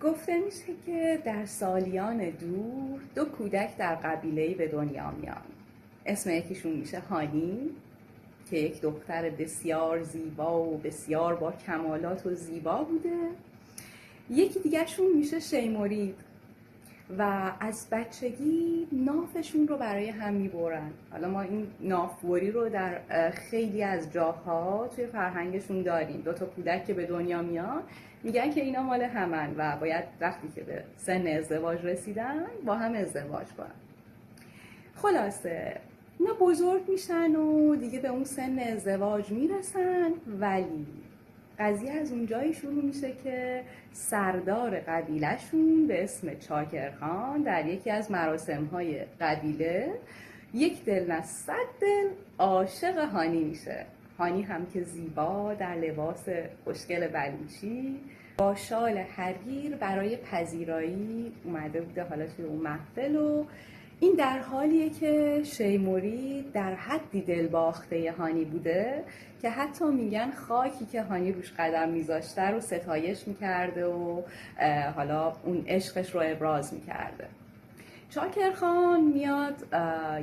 گفته میشه که در سالیان دور دو کودک در قبیله‌ای به دنیا میان. اسم یکیشون میشه هانی که یک دختر بسیار زیبا و بسیار با کمالات و زیبا بوده. یکی دیگهشون میشه شیمورید و از بچگی نافشون رو برای هم میبرن. حالا ما این نافبری رو در خیلی از جاها توی فرهنگشون داریم. دو تا کودک که به دنیا میان میگن که اینا مال همن و باید وقتی که به سن ازدواج رسیدن با هم ازدواج کنن. خلاصه اینا بزرگ میشن و دیگه به اون سن ازدواج میرسن، ولی قضیه از اونجایی شروع میشه که سردار قبیلهشون به اسم چاکرخان در یکی از مراسمهای قبیله یک دل نه صد دل عاشق هانی میشه. هانی هم که زیبا در لباس خوشگل بلوچی با شال حریر برای پذیرایی اومده بوده حالا توی اون محفل، و این در حالیه که شیموری در حدی دلباخته هانی بوده که حتی میگن خاکی که هانی روش قدم میذاشته رو ستایش میکرده و حالا اون عشقش رو ابراز میکرده. چاکرخان میاد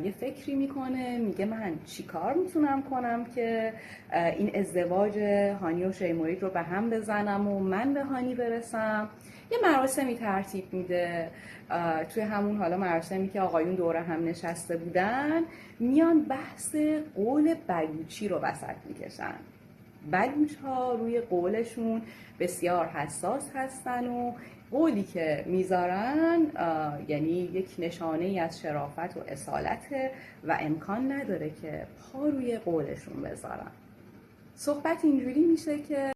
یه فکری میکنه، میگه من چی کار میتونم کنم که این ازدواج هانی و شیمورید رو به هم بزنم و من به هانی برسم. یه مراسمی ترتیب میده. توی همون حالا مراسمی که آقایون دوره هم نشسته بودن میان بحث قول بلوچی رو وسط میکشن. بلوچ ها روی قولشون بسیار حساس هستن و قولی که میذارن یعنی یک نشانه ای از شرافت و اصالته و امکان نداره که پا روی قولشون بذارن. صحبت اینجوری میشه که